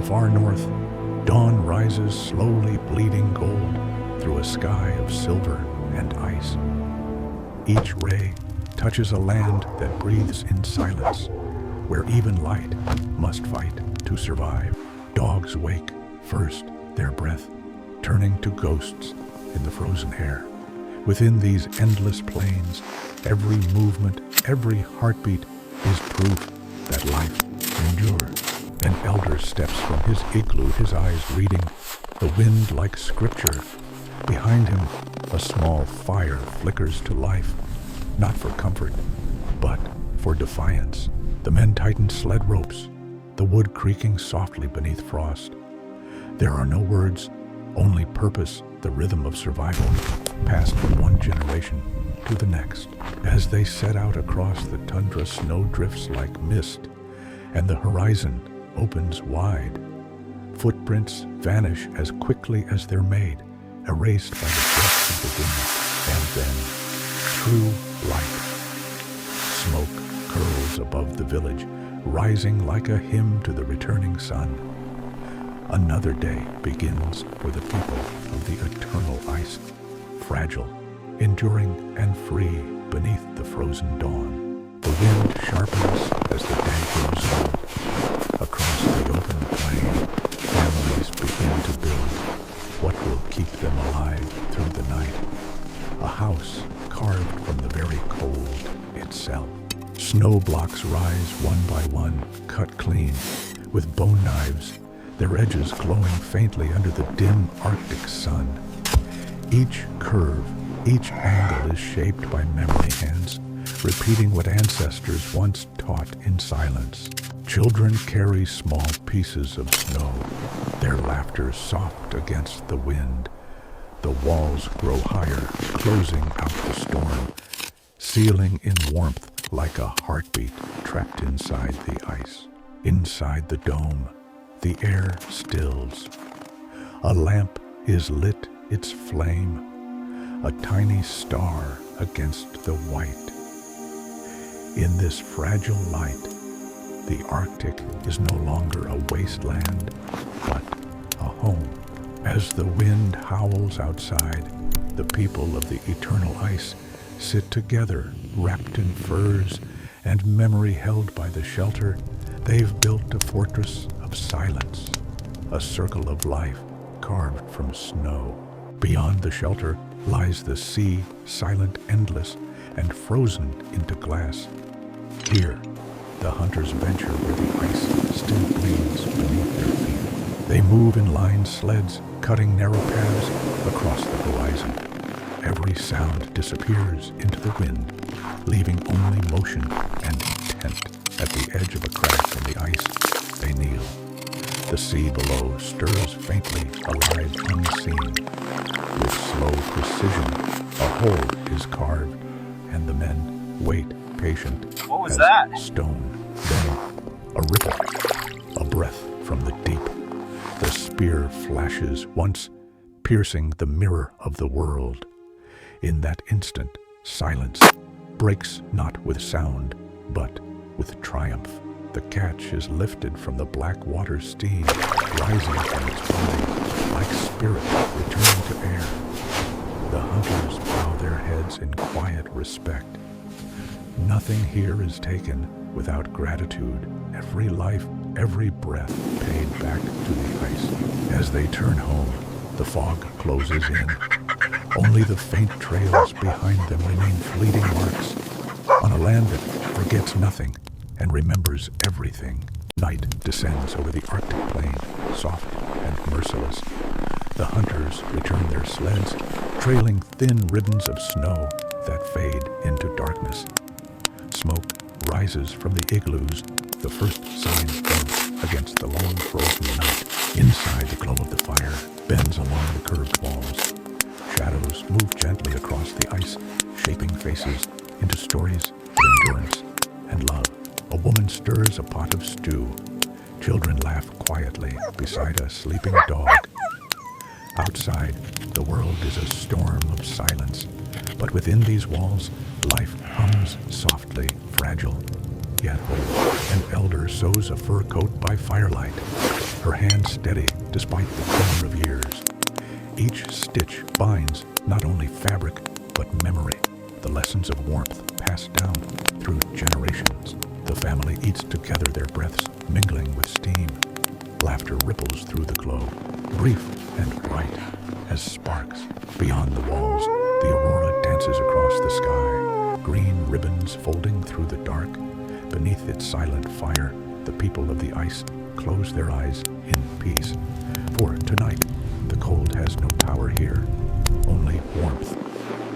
far north, dawn rises slowly bleeding gold through a sky of silver and ice. Each ray touches a land that breathes in silence, where even light must fight to survive. Dogs wake, first their breath turning to ghosts in the frozen air. Within these endless plains, every movement, every heartbeat is proof that life endures. An elder steps from his igloo, his eyes reading the wind like scripture. Behind him, a small fire flickers to life, not for comfort, but for defiance. The men tighten sled ropes, the wood creaking softly beneath frost. There are no words, only purpose, the rhythm of survival, passed from one generation to the next. As they set out across the tundra, snow drifts like mist, and the horizon opens wide. Footprints vanish as quickly as they're made, erased by the breath of the wind. And then, true light. Smoke curls above the village, rising like a hymn to the returning sun. Another day begins for the people of the eternal ice, fragile, enduring, and free beneath the frozen dawn. The wind sharpens as the day goes on. Across the open plain, families begin to build what will keep them alive through the night. A house carved from the very cold itself. Snow blocks rise one by one, cut clean, with bone knives, their edges glowing faintly under the dim Arctic sun. Each curve, each angle is shaped by memory hands, repeating what ancestors once taught in silence. Children carry small pieces of snow, their laughter soft against the wind. The walls grow higher, closing out the storm, sealing in warmth like a heartbeat trapped inside the ice. Inside the dome, the air stills. A lamp is lit, its flame, a tiny star against the white. In this fragile light, the Arctic is no longer a wasteland, but a home. As the wind howls outside, the people of the eternal ice sit together, wrapped in furs and memory held by the shelter. They've built a fortress of silence, a circle of life carved from snow. Beyond the shelter lies the sea, silent, endless, and frozen into glass. Here, the hunters venture where the ice still bleeds beneath their feet. They move in lined sleds, cutting narrow paths across the horizon. Every sound disappears into the wind, leaving only motion and intent. At the edge of a crack in the ice, they kneel. The sea below stirs faintly, alive unseen. With slow precision, a hole is carved, and the men wait patient as stone. Then a ripple, a breath from the deep. The spear flashes once, piercing the mirror of the world. In that instant, silence breaks not with sound, but with triumph. The catch is lifted from the black water steam, rising from its body like spirit returning to air. The hunters bow their heads in quiet respect. Nothing here is taken without gratitude. Every life, every breath paid back to the ice. As they turn home, the fog closes in. Only the faint trails behind them remain fleeting marks on a land that forgets nothing and remembers everything. Night descends over the Arctic plain, soft and merciless. The hunters return their sleds, trailing thin ribbons of snow that fade into darkness. Smoke rises from the igloos, the first sign bent against the long frozen night. Inside, the glow of the fire bends along the curved walls. Shadows move gently across the ice, shaping faces into stories of endurance and love. A woman stirs a pot of stew. Children laugh quietly beside a sleeping dog. Outside, the world is a storm of silence, but within these walls, life hums softly, fragile, yet whole. An elder sews a fur coat by firelight. her hand steady despite the tremor of years. Each stitch binds not only fabric, but memory, the lessons of warmth passed down through generations. The family eats together, their breaths mingling with steam. Laughter ripples through the glow, brief and bright as sparks. Beyond the walls, the aurora dances across the sky, green ribbons folding through the dark. Beneath its silent fire, the people of the ice close their eyes in peace. For tonight, the cold has no power here, only warmth,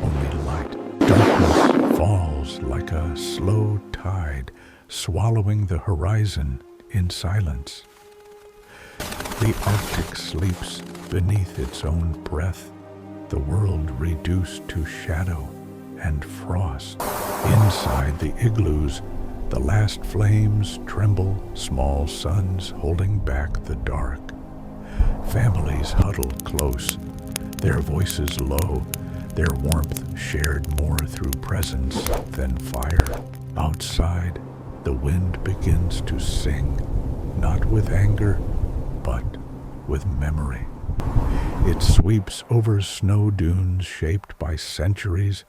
only light. Darkness falls like a slow tide, swallowing the horizon in silence. The Arctic sleeps beneath its own breath, the world reduced to shadow and frost. Inside the igloos, the last flames tremble, small suns holding back the dark. Families huddle close, their voices low, their warmth shared more through presence than fire. Outside, the wind begins to sing, not with anger, but with memory. It sweeps over snow dunes shaped by centuries,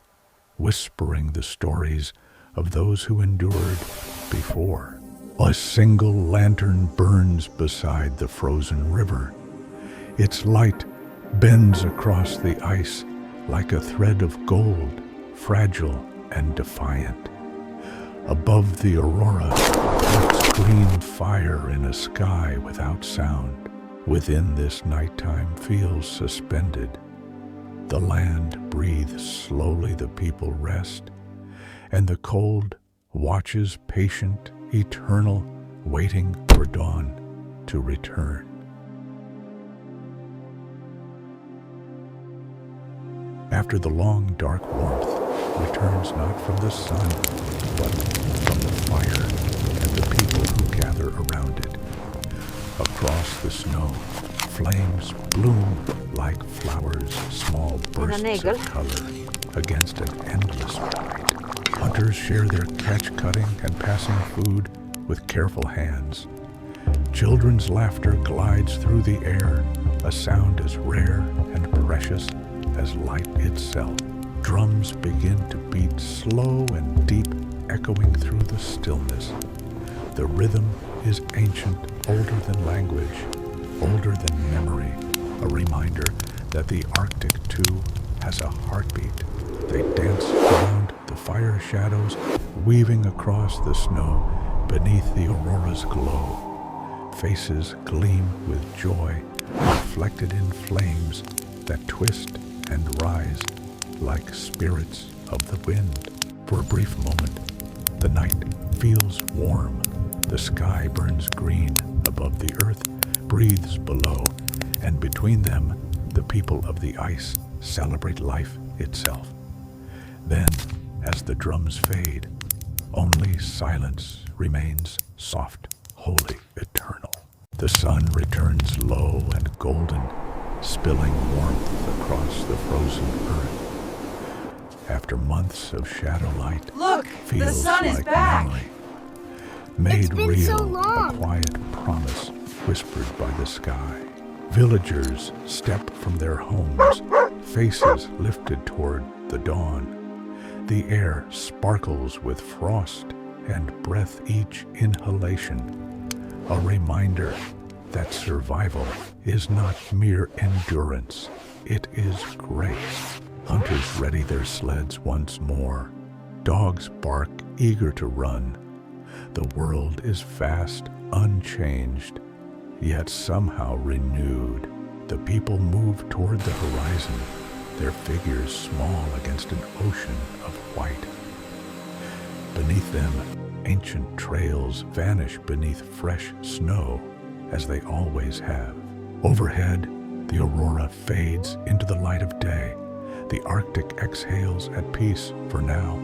whispering the stories of those who endured before. A single lantern burns beside the frozen river. Its light bends across the ice like a thread of gold, fragile and defiant. Above the aurora floats green fire in a sky without sound. Within this nighttime feels suspended. The land breathes slowly, the people rest, and the cold watches patient, eternal, waiting for dawn to return. After the long, dark warmth returns not from the sun, but from the fire and the people who gather around it. Across the snow, flames bloom like flowers, small bursts of color against an endless night. Hunters share their catch, cutting and passing food with careful hands. Children's laughter glides through the air, a sound as rare and precious as light itself. Drums begin to beat slow and deep, echoing through the stillness. The rhythm is ancient, older than language, older than memory, a reminder that the Arctic too has a heartbeat. They dance around the fire shadows, weaving across the snow beneath the aurora's glow. Faces gleam with joy, reflected in flames that twist and rise like spirits of the wind. For a brief moment, the night feels warm. The sky burns green above the earth, breathes below, and between them, the people of the ice celebrate life itself. Then, as the drums fade, only silence remains, soft, holy, eternal. The sun returns low and golden, spilling warmth across the frozen earth. After months of shadow light, Look, feels the sun like is back. memory. Made It's been real, so long. a quiet promise whispered by the sky. Villagers step from their homes, faces lifted toward the dawn. The air sparkles with frost and breath each inhalation, a reminder that survival is not mere endurance, it is grace. Hunters ready their sleds once more. Dogs bark, eager to run. The world is vast, unchanged, yet somehow renewed. The people move toward the horizon, their figures small against an ocean of white. Beneath them, ancient trails vanish beneath fresh snow, as they always have. Overhead, the aurora fades into the light of day. The Arctic exhales at peace for now.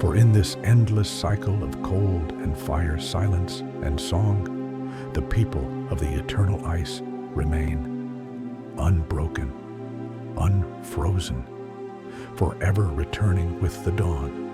For in this endless cycle of cold and fire, silence and song, the people of the eternal ice remain unbroken, unfrozen, forever returning with the dawn.